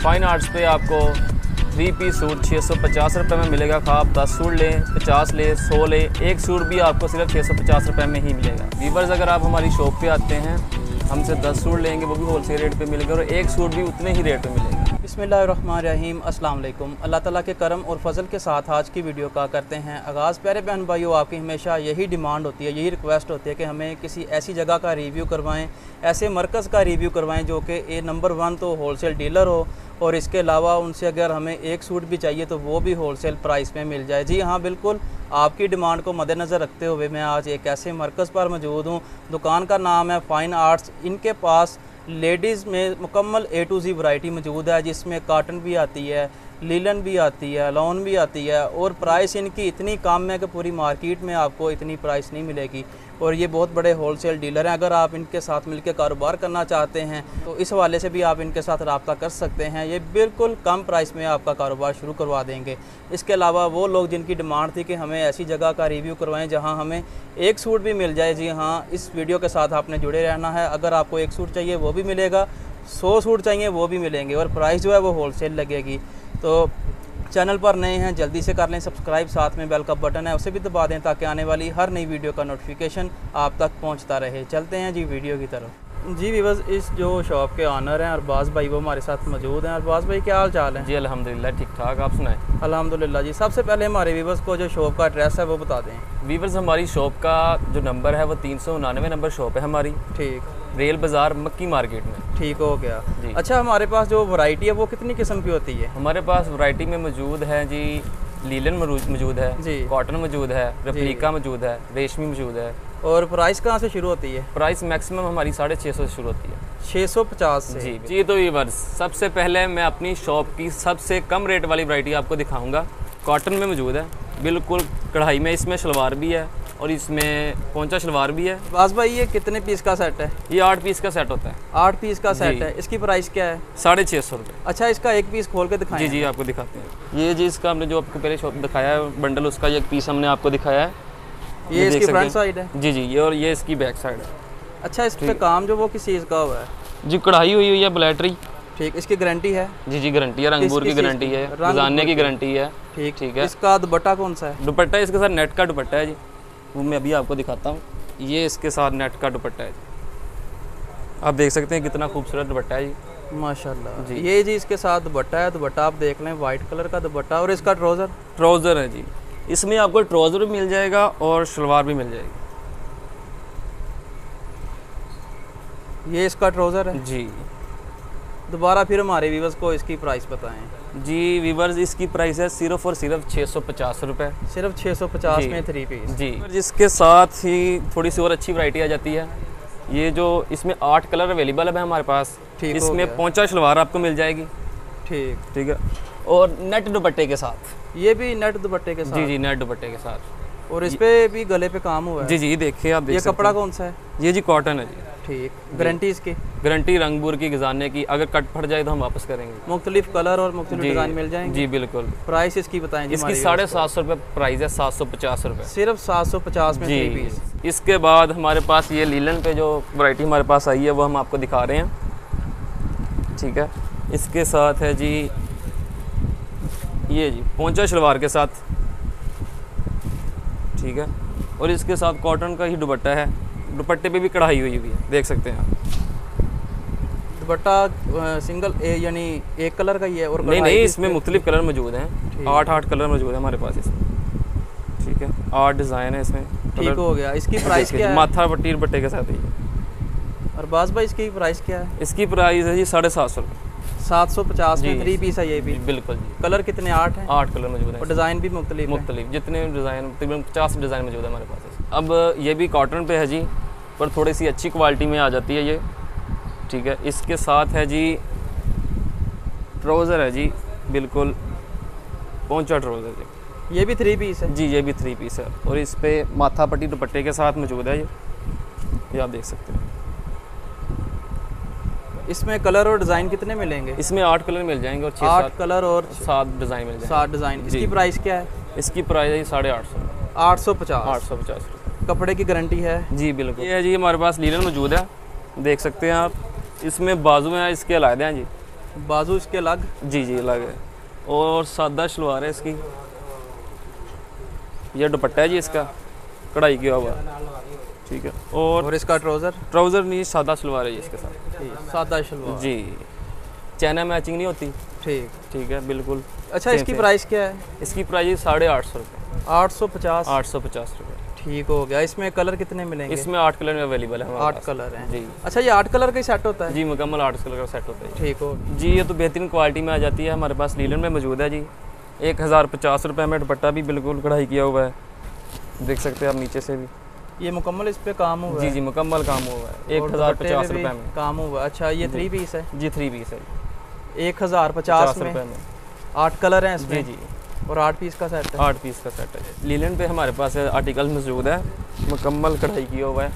Fine arts पे आपको 3 piece suit 650 रुपये में मिलेगा। खा आप 10 सूट लें, 50 लें, 100 लें, एक सूट भी आपको सिर्फ 650 रुपये में ही मिलेगा। वीवर्स अगर आप हमारी शॉप पे आते हैं, हमसे 10 सूट लेंगे वो भी होलसेल रेट पे मिलेगा और एक सूट भी उतने ही रेट पे मिलेगा। बिस्मिल्लाहिर्रहमानिर्रहीम, अस्सलाम वालेकुम। अल्लाह ताला के करम और फजल के साथ आज की वीडियो का करते हैं आगाज़। प्यारे बहन भाइयों, आपकी हमेशा यही डिमांड होती है, यही रिक्वेस्ट होती है कि हमें किसी ऐसी जगह का रिव्यू करवाएं, ऐसे मरकज़ का रिव्यू करवाएं जो कि नंबर 1 तो होलसेल डीलर हो और इसके अलावा उनसे अगर हमें एक सूट भी चाहिए तो वो भी होलसेल प्राइस में मिल जाए। जी हाँ, बिल्कुल आपकी डिमांड को मद्देनज़र रखते हुए मैं आज एक ऐसे मरकज़ पर मौजूद हूँ। दुकान का नाम है फाइन आर्ट्स। इनके पास लेडीज़ में मुकम्मल A to Z वैरायटी मौजूद है, जिसमें कॉटन भी आती है, लीलन भी आती है, लॉन भी आती है और प्राइस इनकी इतनी कम है कि पूरी मार्केट में आपको इतनी प्राइस नहीं मिलेगी। और ये बहुत बड़े होलसेल डीलर हैं। अगर आप इनके साथ मिलकर कारोबार करना चाहते हैं तो इस हवाले से भी आप इनके साथ रब्ता कर सकते हैं। ये बिल्कुल कम प्राइस में आपका कारोबार शुरू करवा देंगे। इसके अलावा वो लोग जिनकी डिमांड थी कि हमें ऐसी जगह का रिव्यू करवाएं जहां हमें एक सूट भी मिल जाए, जी हाँ, इस वीडियो के साथ आपने जुड़े रहना है। अगर आपको एक सूट चाहिए वो भी मिलेगा, 100 सूट चाहिए वो भी मिलेंगे और प्राइस जो है वो होलसेल लगेगी। तो चैनल पर नए हैं जल्दी से कर लें सब्सक्राइब, साथ में बेल का बटन है उसे भी दबा दें ताकि आने वाली हर नई वीडियो का नोटिफिकेशन आप तक पहुंचता रहे। चलते हैं जी वीडियो की तरफ। जी व्यूअर्स, इस जो शॉप के ऑनर हैं अरबाज़ भाई, वो हमारे साथ मौजूद हैं। अरबाज़ भाई, क्या हाल चाल है? जी अल्हम्दुलिल्लाह ठीक ठाक, आप सुनाएं? अल्हम्दुलिल्लाह जी। सबसे पहले हमारे व्यूअर्स को जो शॉप का एड्रेस है वो बता दें। वीवर्स, हमारी शॉप का जो नंबर है वो 399 नंबर शॉप है हमारी, ठीक, रेल बाज़ार मक्की मार्केट में। ठीक हो गया जी। अच्छा, हमारे पास जो वैरायटी है वो कितनी किस्म की होती है? हमारे पास वैरायटी में मौजूद है जी, लीलन मौजूद है जी, कॉटन मौजूद है, रेप्लिका मौजूद है, रेशमी मौजूद है। और प्राइस कहाँ से शुरू होती है? प्राइस मैक्सिमम हमारी 650 से शुरू होती है। 650 से? जी। तो वीवर्स, सबसे पहले मैं अपनी शॉप की सबसे कम रेट वाली वैरायटी आपको दिखाऊंगा। कॉटन में मौजूद है, बिल्कुल कढ़ाई में, इसमें शलवार भी है और इसमें पोंचा शलवार भी है। बास भाई, ये कितने पीस का सेट है? ये 8 पीस का सेट होता है। 8 पीस का सेट है। इसकी प्राइस क्या है? 650 रुपये। अच्छा, इसका एक पीस खोल के दिखाएं। जी, आपको दिखाते हैं। ये जी, इसका हमने जो आपको पहले शॉप दिखाया है बंडल, उसका एक पीस हमने आपको दिखाया है। ये इसकी फ्रंट साइड है? जी, ये और ये इसकी बैक साइड है। अच्छा, इस पे काम जो वो किस चीज़ का हुआ है? जी, कढ़ाई हुई है, ब्लैटरी। ठीक, इसकी गारंटी है? जी, गारंटी है, रंगबूर की गारंटी है, गुजारने की गारंटी है। ठीक है। इसका दुपट्टा कौन सा है? दुपट्टा इसके साथ नेट का दुपट्टा है जी, वो मैं अभी आपको दिखाता हूँ। ये इसके साथ नेट का दुपट्टा है जी, आप देख सकते हैं कितना खूबसूरत दुपट्टा है जी, माशाल्लाह जी। ये जी इसके साथ दुपट्टा है, दुपट्टा आप देख लें, वाइट कलर का दुपट्टा। और इसका ट्राउज़र है जी, इसमें आपको ट्राउज़र भी मिल जाएगा और शलवार भी मिल जाएगी। ये इसका ट्राउज़र है जी। दोबारा फिर हमारे व्यूअर्स को इसकी प्राइस बताएं। जी व्यूअर्स, इसकी प्राइस है सिर्फ और सिर्फ 650 रुपये। सिर्फ 650 में 3 पीस? जी। जिसके साथ ही थोड़ी सी और अच्छी वैरायटी आ जाती है। ये जो इसमें 8 कलर अवेलेबल है हमारे पास। ठीक, इसमें पोंचा शलवार आपको मिल जाएगी। ठीक है। और नेट दुपट्टे के साथ। ये भी नेट दुपट्टे के साथ? जी, नेट दुपट्टे के साथ। और इस पे भी गले पे काम हुआ है? जी, देखिए आप देख ये सकते कपड़ा हैं। कौन सा है? ये जी कॉटन है जी। ठीक, गारंटी इसकी? गारंटी रंगबूर की, गुजारने की, अगर कट फट जाए तो हम वापस करेंगे। मुख्तलिफ कलर और मुख्तलिफ डिज़ाइन मिल जाएंगे? जी बिल्कुल। प्राइस इसकी बताएं जी। इसकी 750 रुपये प्राइस है, 750 रुपये। सिर्फ 750 में 3 पीस? इसके बाद हमारे पास ये लीलन पे जो वैरायटी हमारे पास आई है वो हम आपको दिखा रहे हैं। ठीक है। इसके साथ है जी, ये जी पोंचा शलवार के साथ। ठीक है। और इसके साथ कॉटन का ही दुपट्टा है, दुपट्टे पे भी कढ़ाई हुई है, देख सकते हैं आप। दुपट्टा सिंगल यानी एक कलर का ही है? और नहीं, इसमें मुख्तलिफ कलर मौजूद हैं, 8 कलर मौजूद है हमारे पास इसमें। ठीक है, 8 डिज़ाइन है इसमें। ठीक हो गया। इसकी प्राइस क्या है? माथा पट्टी दुपट्टे के साथ ही। और बास भाई, इसकी प्राइस क्या है? इसकी प्राइस है जी 750 रुपये। 750 में 3 पीस है ये भी? बिल्कुल जी। कलर कितने? 8 हैं? 8 कलर मौजूद है। और डिज़ाइन भी मुख्तलिफ जितने डिज़ाइन, तकरीबन 50 डिज़ाइन मौजूद है हमारे पास। अब ये भी कॉटन पे है जी, पर थोड़ी सी अच्छी क्वालिटी में आ जाती है ये। ठीक है। इसके साथ है जी ट्राउज़र है जी, बिल्कुल पोंचा ट्राउज़र जी। ये भी 3 पीस है? जी, ये भी 3 पीस है। और इस पे माथा पट्टी दुपट्टे के साथ मौजूद है ये आप देख सकते हैं। इसमें कलर और डिज़ाइन कितने मिलेंगे? इसमें 8 कलर मिल जाएंगे और 8 कलर और 7 डिज़ाइन मिल जाएंगे। 7 डिज़ाइन। इसकी प्राइस क्या है? इसकी प्राइस है 850। 850 कपड़े की गारंटी है? जी बिल्कुल। ये है जी, हमारे पास लीलन मौजूद है, देख सकते हैं आप। इसमें बाजू हैं इसके अलग हैं जी, बाजू इसके अलग। जी जी अलग है। और सादा शलवार है इसकी। ये दुपट्टा है जी इसका, कढ़ाई किया हुआ, ठीक है। और इसका ट्राउज़र? ट्राउज़र नहीं, सादा शलवार है जी इसके साथ। ठीक, सादा शलवार जी, चैना मैचिंग नहीं होती। ठीक ठीक है, बिल्कुल। अच्छा, इसकी प्राइस क्या है? इसकी प्राइस 850 रुपये। 850? 850 रुपये। ठीक हो गया। इसमें कलर कितने मिलेंगे? इसमें 8 कलर में अवेलेबल है। 8 कलर हैं जी। अच्छा, ये 8 कलर का ही सेट होता है? जी, मुकम्मल 8 कलर का सेट होता है। ठीक हो जी, ये तो बेहतरीन क्वालिटी में आ जाती है। हमारे पास लीलन में मौजूद है जी। 1050 रुपये में दुपट्टा भी बिल्कुल कढ़ाई किया हुआ है, देख सकते हैं आप नीचे से भी। ये मुकम्मल इस पे काम हुआ है? जी जी, मुकम्मल काम हुआ है। 1050 रुपये में काम हुआ। अच्छा, ये 3 पीस है? जी, 3 पीस है। 1050 रुपये में 8 कलर हैं इसमें? जी जी। और 8 पीस का सेट है? 8 पीस का सेट है। लीलन पे हमारे पास आर्टिकल मौजूद है, मुकम्मल कढ़ाई किया हुआ है,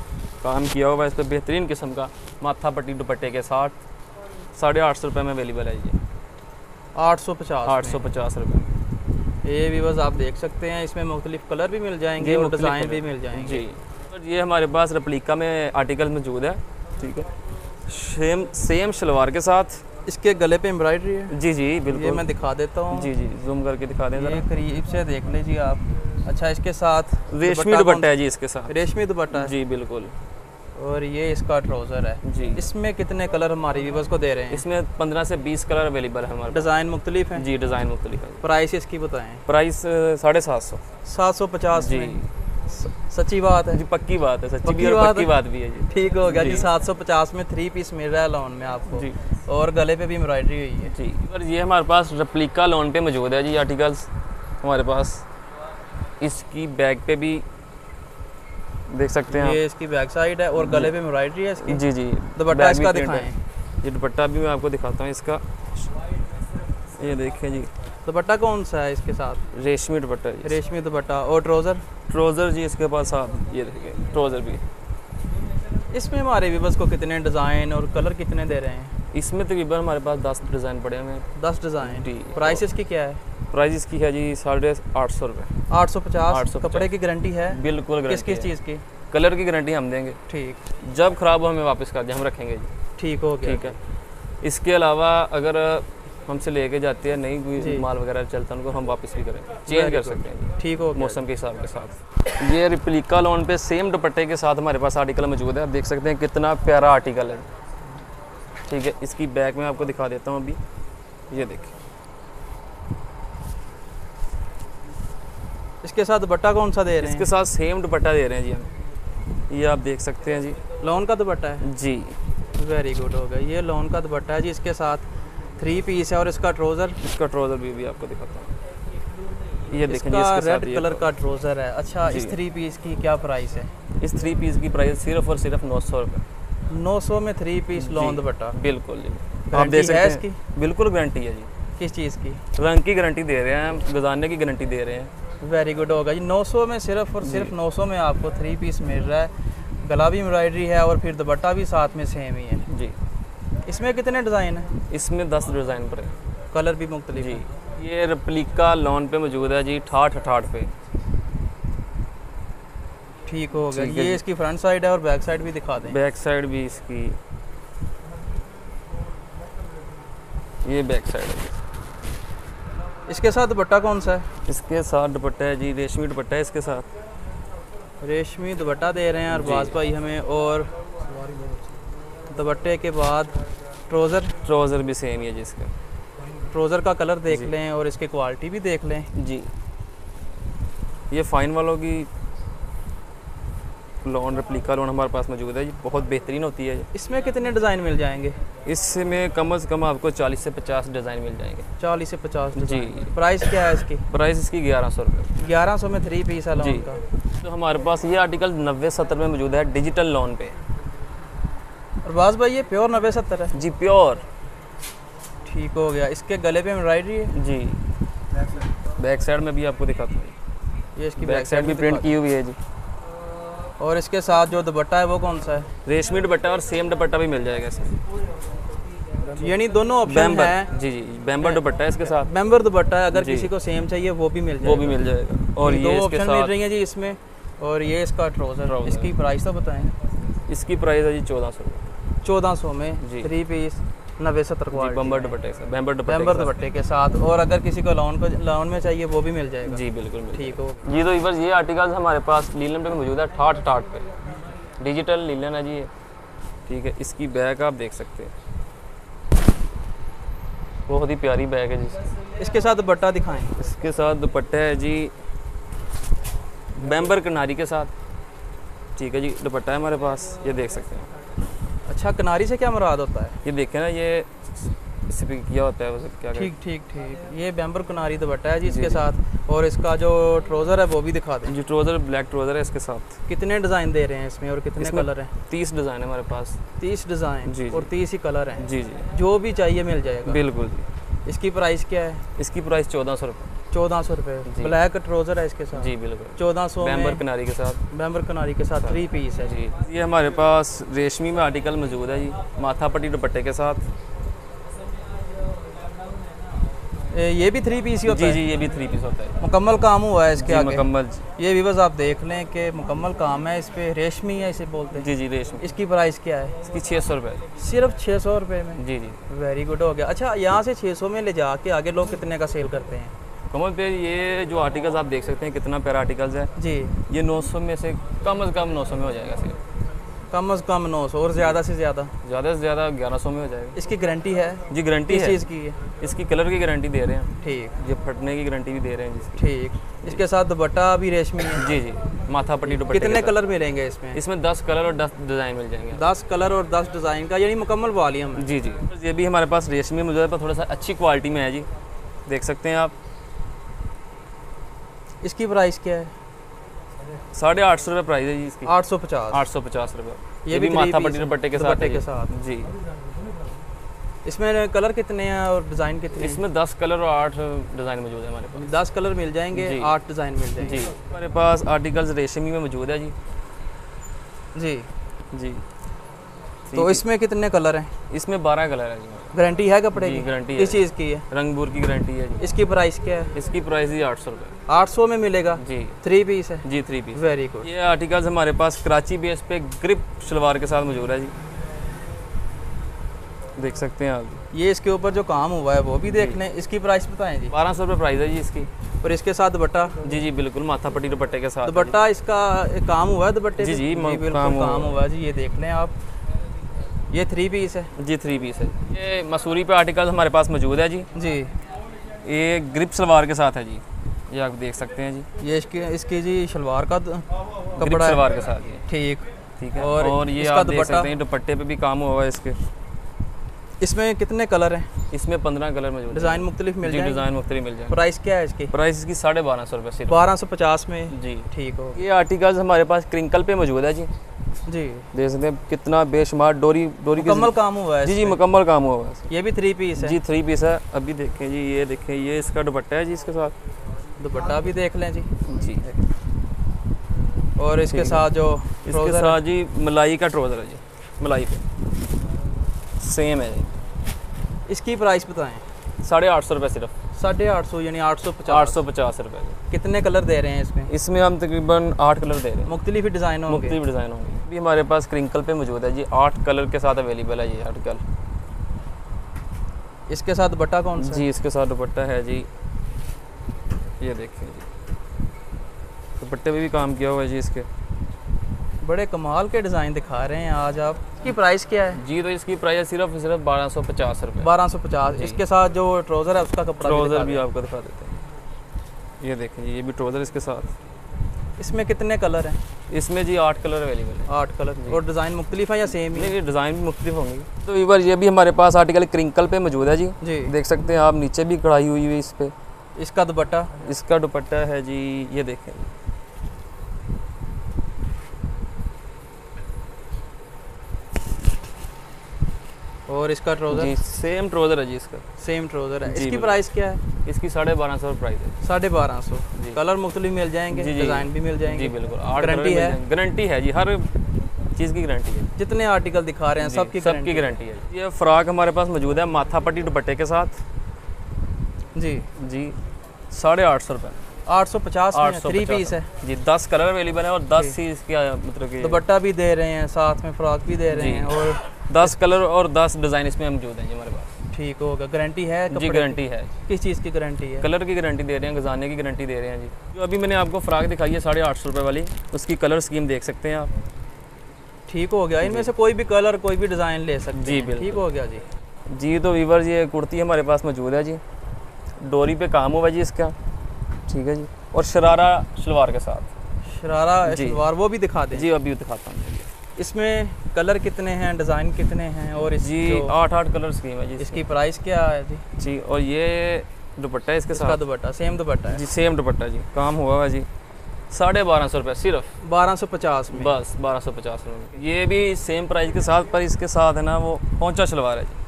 काम किया हुआ है इस पर बेहतरीन किस्म का, माथा पट्टी दुपट्टे के साथ 850 रुपये में अवेलेबल है ये। 850 रुपये। ये व्यूअर्स आप देख सकते हैं, इसमें मुख्तलिफ कलर भी मिल जाएंगे और डिज़ाइन भी मिल जाएंगे। जी, और ये हमारे पास रेप्लिका में आर्टिकल मौजूद है, ठीक है। सेम शलवार के साथ। इसके गले पे एम्ब्रॉयडरी है? जी जी बिल्कुल। ये मैं दिखा देता हूँ। जी जी, जूम करके दिखा दें ये करीब से देख लीजिए आप। अच्छा, इसके साथ रेशमी दुपट्टा है जी इसके साथ। रेशमी दुपट्टा है? जी बिल्कुल। और ये इसका ट्राउज़र है जी। इसमें कितने कलर हमारे व्यूअर्स को दे रहे हैं? इसमें 15 से 20 कलर अवेलेबल है हमारे। डिज़ाइन मुख्तलिफ हैं? जी, डिज़ाइन मुख्तलिफ है। प्राइस इसकी बताएं। प्राइस 750। 750 जी। सच्ची बात है जी, पक्की बात है, सच्ची भी और पक्की बात भी है जी। ठीक हो गया जी। 750 में 3 पीस मिल रहा है लोन में आपको जी। और गले पे भी एम्ब्रॉयडरी हुई है जी। और ये हमारे पास रेप्लिका लोन पे मौजूद है जी आर्टिकल्स हमारे पास। इसकी बैक पे भी देख सकते हैं ये इसकी बैक साइड है और गले पे एम्ब्रॉयडरी है इसकी। जी जी। दुपट्टा इसका दिखाएं। ये दुपट्टा भी मैं आपको दिखाता हूँ इसका, ये देखें जी। दुपट्टा कौन सा है इसके साथ? रेशमी दुपट्टा है। रेशमी दुपट्टा। और ट्राउज़र? ट्राउज़र जी इसके पास आप ये देखिए, ट्राउज़र भी। इसमें हमारे व्यूअर्स को कितने डिज़ाइन और कलर कितने दे रहे हैं? इसमें तकरीबन हमारे पास 10 डिज़ाइन पड़े हुए हैं। 10 डिज़ाइन जी। प्राइस इसकी क्या है? प्राइस इसकी है जी 850 रुपये। 850। कपड़े की गारंटी है? बिल्कुल गारंटी। किस चीज़ की? कलर की गारंटी हम देंगे। ठीक। जब ख़राब हो हमें वापस कर दें, हम रखेंगे जी। ठीक हो गया। ठीक है। इसके अलावा अगर हमसे लेके जाते हैं नहीं कोई माल वगैरह चलता, उनको हम वापस भी करें, चेंज कर सकते हैं। ठीक हो, मौसम के हिसाब के साथ। ये रेप्लिका लोन पे सेम दुपट्टे के साथ हमारे पास आर्टिकल मौजूद है। आप देख सकते हैं कितना प्यारा आर्टिकल है, ठीक है। इसकी बैक में आपको दिखा देता हूँ अभी, ये देखिए। इसके साथ दुपट्टा कौन सा दे रहे हैं? इसके साथ सेम दुपट्टा दे रहे हैं जी हम, ये आप देख सकते हैं जी। लोन का दुपट्टा है जी। वेरी गुड हो गया। ये लोन का दुपट्टा है जी, इसके साथ 3 पीस है। और इसका ट्राउज़र? इसका ट्राउज़र भी आपको दिखाता हूँ, ये देखें। इसका रेड कलर का ट्राउज़र है। अच्छा, इस 3 पीस की क्या प्राइस है? इस 3 पीस की प्राइस सिर्फ और सिर्फ 900 रुपये। 900 में 3 पीस लोन दुपट्टा? बिल्कुल जी। आप दे सकते हैं इसकी? बिल्कुल गारंटी है जी। किस चीज़ की? रंग की गारंटी दे रहे हैं, गुजारने की गारंटी दे रहे हैं। वेरी गुड होगा जी। 900 में सिर्फ और सिर्फ 900 में आपको 3 पीस मिल रहा है। गला भी एम्ब्रॉयडरी है और फिर दुपट्टा भी साथ में सेम ही है जी। इसमें कितने डिज़ाइन हैं? इसमें 10 डिज़ाइन पर है, कलर भी मुख्तलिफ जी। ये रेप्लिका लोन पे मौजूद है जी, 68 पे। ठीक हो गया। ये इसकी फ्रंट साइड है और बैक साइड भी दिखा दें। बैक साइड भी इसकी, ये बैक साइड है। इसके साथ दुपट्टा कौन सा है? इसके साथ दुपट्टा है जी, रेशमी दुपट्टा है इसके साथ। रेशमी दुपट्टा दे रहे हैं अरबाज भाई हमें। और दुपट्टे के बाद ट्राउज़र भी सेम ही है जी इसका। ट्राउज़र का कलर देख लें और इसकी क्वालिटी भी देख लें जी। ये फाइन वालों की लोन, रेप्लिका लोन हमारे पास मौजूद है, ये बहुत बेहतरीन होती है। इसमें कितने डिज़ाइन मिल जाएंगे? इसमें कम से कम आपको 40 से 50 डिज़ाइन मिल जाएंगे। 40 से 50 जी। प्राइस क्या है इसकी? प्राइस इसकी 1100 रुपये। 1100 में 3 पीस है लोन का। तो हमारे पास ये आर्टिकल 90-70 में मौजूद है, डिजिटल लोन पे। अरबाज भाई ये प्योर 90-70 है जी, प्योर। ठीक हो गया। इसके गले पे एम्ब्रॉयडरी है जी। बैक साइड में भी आपको दिखाता हूँ, ये इसकी बैक साइड भी प्रिंट की हुई है जी। और इसके साथ जो दुपट्टा है वो कौन सा है? रेशमी दुपट्टा और सेम दुपट्टा भी मिल जाएगा इसमें, यानी दोनों ऑप्शन है। जी जी, बैम्बर दुपट्टा है इसके साथ। बैम्बर दुपट्टा है, अगर किसी को सेम चाहिए वो भी मिल जाएगा। और ये 2 ऑप्शन मिल रही हैं जी इसमें। और ये इसका ट्राउज़र, इसकी प्राइस तो बताएं। इसकी प्राइस है जी 1400 रुपये। 1400 में जी। 3 पीस 90-70 क्वालिटी, बम्बर दुपट्टे के साथ, बैम्बर बैम्बर दुपट्टे के साथ। और अगर किसी को लोन में चाहिए वो भी मिल जाएगा? जी बिल्कुल ठीक हो जी। तो वीवर्स ये आर्टिकल्स हमारे पास लीलन पे मौजूद है, ठाठ पे डिजिटल लीलन है जी ये, ठीक है। इसकी बैग आप देख सकते हैं, बहुत ही प्यारी बैग है जी। इसके साथ दुपट्टा दिखाएं। इसके साथ दुपट्टा है जी बैम्बर किनारी के साथ, ठीक है जी। दुपट्टा है हमारे पास, ये देख सकते हैं। अच्छा, किनारी से क्या मुराद होता है? ये देखें ना, ये इस पे किया होता है वो क्या कहते हैं? ठीक। ये बैम्बर किनारी दुपट्टा है जी इसके साथ। और इसका जो ट्राउज़र है वो भी दिखा दें जी। ट्राउज़र ब्लैक ट्राउज़र है इसके साथ। कितने डिज़ाइन दे रहे हैं इसमें और कितने कलर हैं? 30 डिज़ाइन है हमारे पास। 30 डिज़ाइन जी और 30 ही कलर हैं? जी जी। जो भी चाहिए मिल जाएगा? बिल्कुल जी। इसकी प्राइस क्या है? इसकी प्राइस 1400 रुपये। 1400 रुपये। ब्लैक ट्राउज़र है इसके साथ? जी बिल्कुल। 1400 बैम्बर किनारी के साथ। बैम्बर किनारी के साथ 3 पीस है जी। ये हमारे पास रेशमी में आर्टिकल मौजूद है जी, माथा पट्टी दुपट्टे के साथ। ये भी 3 पीस ही होता जी है? जी, ये भी 3 पीस होता है। मुकम्मल काम हुआ है इसके आगे? मुकम्मल। ये व्यूअर्स आप देख लें कि मुकम्मल काम है इस पे, रेशमी है इसे बोलते हैं। जी जी, रेशमी। इसकी प्राइस क्या है? इसकी 600 रुपये। सिर्फ 600 रुपये में? जी जी। वेरी गुड हो गया। अच्छा, यहाँ से 600 में ले जाके आगे लोग कितने का सेल करते हैं? कमल पे ये जो आर्टिकल्स आप देख सकते हैं कितना प्यारा आर्टिकल्स है जी। ये 900 में से कम कम 900 में हो जाएगा सेल। कम से कम 900 और ज़्यादा से ज़्यादा? ज़्यादा से ज़्यादा 1100 में हो जाएगा। इसकी गारंटी है? जी गारंटी है। किस चीज़ की है? इसकी कलर की गारंटी दे रहे हैं। ठीक। ये फटने की गारंटी भी दे रहे हैं जिसकी। ठीक। इसके साथ दुपट्टा भी रेशमी है? जी जी, माथा पट्टी दुपट्टे। कितने कलर मिलेंगे इसमें? इसमें 10 कलर और 10 डिज़ाइन मिल जाएंगे। 10 कलर और 10 डिज़ाइन का, यानी मुकम्मल वॉल्यूम? जी जी। ये भी हमारे पास रेशमी में मौजूद है, थोड़ा सा अच्छी क्वालिटी में है जी, देख सकते हैं आप। इसकी प्राइस क्या है? 850 रुपये प्राइस है जी इसकी। 850? 850 रुपये। ये भी माथा पट्टी दुपट्टे के साथ जी। इसमें कलर कितने हैं और डिज़ाइन कितने हैं? इसमें 10 कलर और 8 डिज़ाइन मौजूद है हमारे पास। 10 कलर मिल जाएंगे, 8 डिज़ाइन मिल जाएंगे जी। हमारे पास आर्टिकल्स रेशमी में मौजूद है जी। जी जी। तो इसमें कितने कलर हैं? इसमें 12 कलर है जी। गारंटी है कपड़े की? गारंटी है। किस चीज़ की है? रंग बुर की गारंटी है जी। इसकी प्राइस क्या है? इसकी प्राइस ही 800 रुपये। 800 में मिलेगा जी। 3 पीस है? जी 3 पीस। Very good. ये आर्टिकल्स हमारे पास कराची बेस पे ग्रिप शलवार के साथ मौजूद है जी, देख सकते हैं आप। ये इसके ऊपर जो काम हुआ है वो भी देख लें। इसकी प्राइस बताएं जी। 1200 रुपये प्राइस है जी इसकी। और इसके साथ दुपट्टा? जी जी बिल्कुल, माथा पट्टी दुपट्टे के साथ। दुपट्टा इसका काम हुआ है दुपट्टे? जी जी, बिल्कुल काम हुआ है जी, ये देख लें आप। ये 3 पीस है? जी 3 पीस है। ये मसूरी पे आर्टिकल हमारे पास मौजूद है जी। जी। ये ग्रिप सलवार के साथ है जी, ये आप देख सकते हैं जी। ये इसकी जी शलवार का ग्रिप कपड़ा सलवार है? के साथ जी। ठीक है। और ये इसका आप देख सकते हैं दुपट्टे पे भी काम हुआ है इसके। इसमें कितने कलर हैं? इसमें 15 कलर मौजूद हैं। डिज़ाइन मुख्तलिफ मिल जाएंगे? डिज़ाइन मुख्तलिफ मिल जाएंगे। प्राइस क्या है इसकी? प्राइस इसकी 1250 रुपये सिर्फ। 1250 में? जी ठीक हो। ये आर्टिकल्स हमारे पास क्रिंकल पे मौजूद है जी। जी देख सकते हैं कितना बेशुमार डोरी मुकम्मल काम हुआ है? जी जी मुकम्मल काम हुआ है। ये भी 3 पीस है? जी 3 पीस है। अभी देखें जी, ये देखें, ये इसका दुपट्टा है जी इसके साथ। दुपट्टा भी देख लें जी। जी। और इसके साथ जो इसके साथ जी मलाई का ट्राउज़र है जी, मलाई पे सेम है जी। इसकी प्राइस बताएं। 850 रुपये सिर्फ। 850 यानी 850? 850 रुपये। कितने कलर दे रहे हैं इसमें? इसमें हम तकरीबन 8 कलर दे रहे हैं। मुख्तलिफ डिज़ाइन होंगे? मुख्तलिफ डिज़ाइन होंगे। अभी हमारे पास क्रिंकल पे मौजूद है जी, 8 कलर के साथ अवेलेबल है ये आर्टिकल। इसके साथ दुपट्टा कौन सा? जी इसके साथ दुपट्टा है जी, ये देखिए जी, दुपट्टे पे भी काम किया हुआ है जी इसके। बड़े कमाल के डिज़ाइन दिखा रहे हैं आज आप। इसकी प्राइस क्या है? जी तो इसकी प्राइस सिर्फ 1250 रुपये। 1250। इसके साथ जो ट्राउज़र है उसका कपड़ा ट्राउज़र भी आपको दिखा देते हैं। ये देखें, ये भी ट्राउज़र इसके साथ। इसमें कितने कलर हैं? इसमें जी 8 कलर अवेलेबल है। 8 कलर। और डिज़ाइन मुख्तलिफ है या सेम ही? नहीं, डिज़ाइन भी मुख्तलिफ होंगे। तो वीवर ये भी हमारे पास आर्टिकल क्रिंकल पे मौजूद है जी। जी देख सकते हैं आप, नीचे भी कढ़ाई हुई है इस पे। इसका दुपट्टा? इसका दुपट्टा है जी, ये देखें, और इसका ट्राउज़र? जी सेम ट्राउज़र है जी इसका। सेम ट्राउज़र है। इसकी प्राइस क्या है? इसकी 1250 प्राइस है। 1250। कलर मुख्तलिफ मिल जाएंगे? डिज़ाइन भी मिल जाएंगे? जी बिल्कुल। गारंटी है? गारंटी है जी, हर चीज़ की गारंटी है। जितने आर्टिकल दिखा रहे हैं सबकी गारंटी है। ये फ्रॉक हमारे पास मौजूद है माथा पट्टी दुपट्टे के साथ जी। जी 850 रुपये। 850 में 3 पीस है जी। 10 कलर अवेलेबल है और 10 ही इसके मतलब कि दुपट्टा भी दे रहे हैं, साथ में फ्रॉक भी दे रहे हैं। और 10 कलर और 10 डिज़ाइन इसमें मौजूद हैं जी हमारे पास। ठीक होगा। गारंटी है जी कपड़े गारंटी है। किस चीज़ की गारंटी है? कलर की गारंटी दे रहे हैं, गजाने की गारंटी दे रहे हैं जी। जो अभी मैंने आपको फ़्राक दिखाई है 850 रुपये वाली, उसकी कलर स्कीम देख सकते हैं आप। ठीक हो गया। इनमें से कोई भी कलर कोई भी डिज़ाइन ले सकते जी हैं। बिल्कुल। ठीक हो गया जी। जी तो वीवर ये कुर्ती हमारे पास मौजूद है जी, डोरी पे काम हुआ जी इसका, ठीक है जी, और शरारा शलवार के साथ। शरारा जी। शलवार वो भी दिखा दें। जी अभी दिखाता हूँ। इसमें कलर कितने हैं, डिज़ाइन कितने हैं और जी 8 कलर स्कीम है जी इसकी प्राइस क्या है जी? जी। और ये दुपट्टा है इसके इसका साथ दुपट्टा सेम दुपट्टा है जी, सेम दुपट्टा जी, काम हुआ हुआ जी। 1250 रुपये सिर्फ, 1250 में। बस 1250 रुपये। ये भी सेम प्राइस के साथ, पर इसके साथ है ना वो पोंचा शलवार है जी,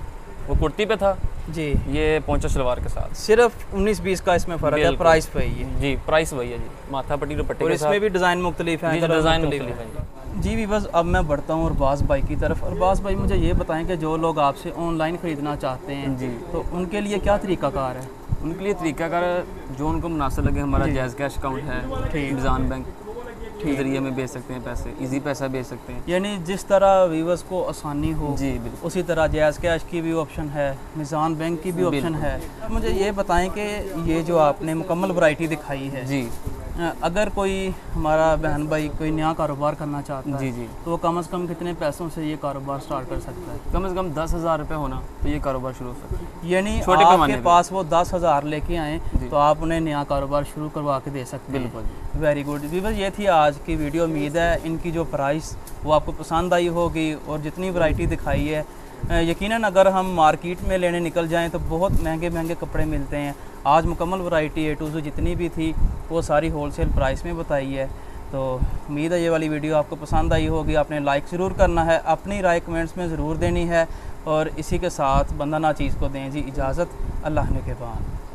वो कुर्ती पे था, जी ये पोंचा शलवार के साथ। सिर्फ 19-20 का इसमें फ़र्क है, बिल्कुल। प्राइस पे ही है। जी प्राइस वही है जी, माथा पट्टी दुपट्टे और के इसमें साथ। भी डिज़ाइन मुख्तलिफ हैं, जी कलर डिज़ाइन मुख्तलिफ मुख्तलिफ हैं। है जी। जी बस अब मैं बढ़ता हूँ अरबाज़ भाई की तरफ। अरबाज़ भाई मुझे ये बताएं कि जो लोग आपसे ऑनलाइन ख़रीदना चाहते हैं जी। तो उनके लिए क्या तरीक़ाकार है? उनके लिए तरीकाकार जो उनको मुनासिब लगे, हमारा जायज़ कैश अकाउंट है, ठीक। निज़ाम बैंक के ज़रिए में भेज सकते हैं पैसे, इजी पैसा भेज सकते हैं। यानी जिस तरह व्यूअर्स को आसानी हो जी बिल्कुल। उसी तरह जायज़ कैश की भी ऑप्शन है, निज़ाम बैंक की भी ऑप्शन है। अब मुझे ये बताएं कि ये जो आपने मुकम्मल वैरायटी दिखाई है, जी अगर कोई हमारा बहन भाई कोई नया कारोबार करना चाहता है जी जी, तो वो कम से कम कितने पैसों से ये कारोबार स्टार्ट कर सकता है? कम से कम 10,000 रुपये होना तो ये कारोबार शुरू हो सकता है। यानी छोटे पैमाने आपके पे। पास वो 10,000 लेके आएँ जी। तो आप उन्हें नया कारोबार शुरू करवा के दे सकते हैं। बिल्कुल। Very good. जी बस ये थी आज की वीडियो। उम्मीद है इनकी जो प्राइस वो आपको पसंद आई होगी और जितनी वैरायटी दिखाई है, यकीनन अगर हम मार्केट में लेने निकल जाएं तो बहुत महंगे महंगे कपड़े मिलते हैं। आज मुकम्मल वैरायटी A to Z जितनी भी थी वो सारी होलसेल प्राइस में बताई है। तो उम्मीद है ये वाली वीडियो आपको पसंद आई होगी। आपने लाइक ज़रूर करना है, अपनी राय कमेंट्स में ज़रूर देनी है और इसी के साथ बंदा ना चीज़ को दें जी इजाज़त। अल्लाह ने के बाद।